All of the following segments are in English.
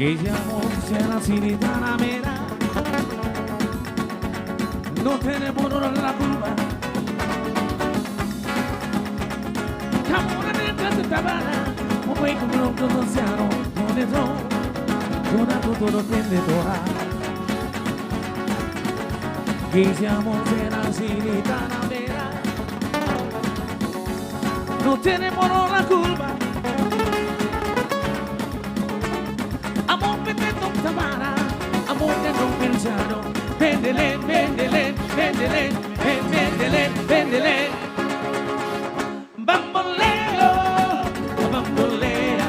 Ella se la ciritana mera, no tenemos la culpa. Camona dentro de tabana, un buen como un pronunciano, no le do, una tutto vendedora. Ella se la ciritana mera, no tenemos la culpa. Amor petendo tabana, amor de no pensado. Vendele, vendele, vendele, vendele, vendele. Bamboleo, bambolea,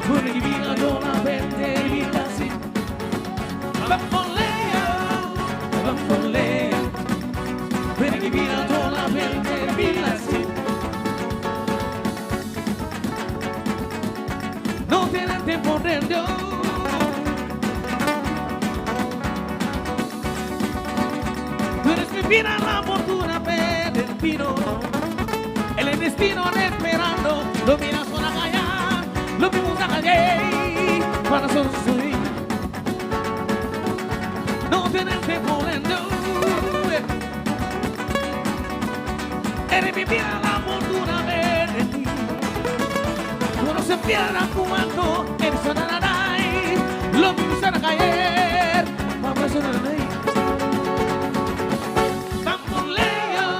pure che vino dona vende vita sì. Bamboleo, bambolea, pure che vino dona vende vita sì. No tiene tempo rendo. Mira la fortuna per el pino, el destino esperando, lo miras con la calle, lo vimos a calle, para sonreír, no tenerte volando. Eres mi vida la fortuna per el pino, uno se pierde cuando el sonará, lo vimos a caer, para sonreír. Bamboleo,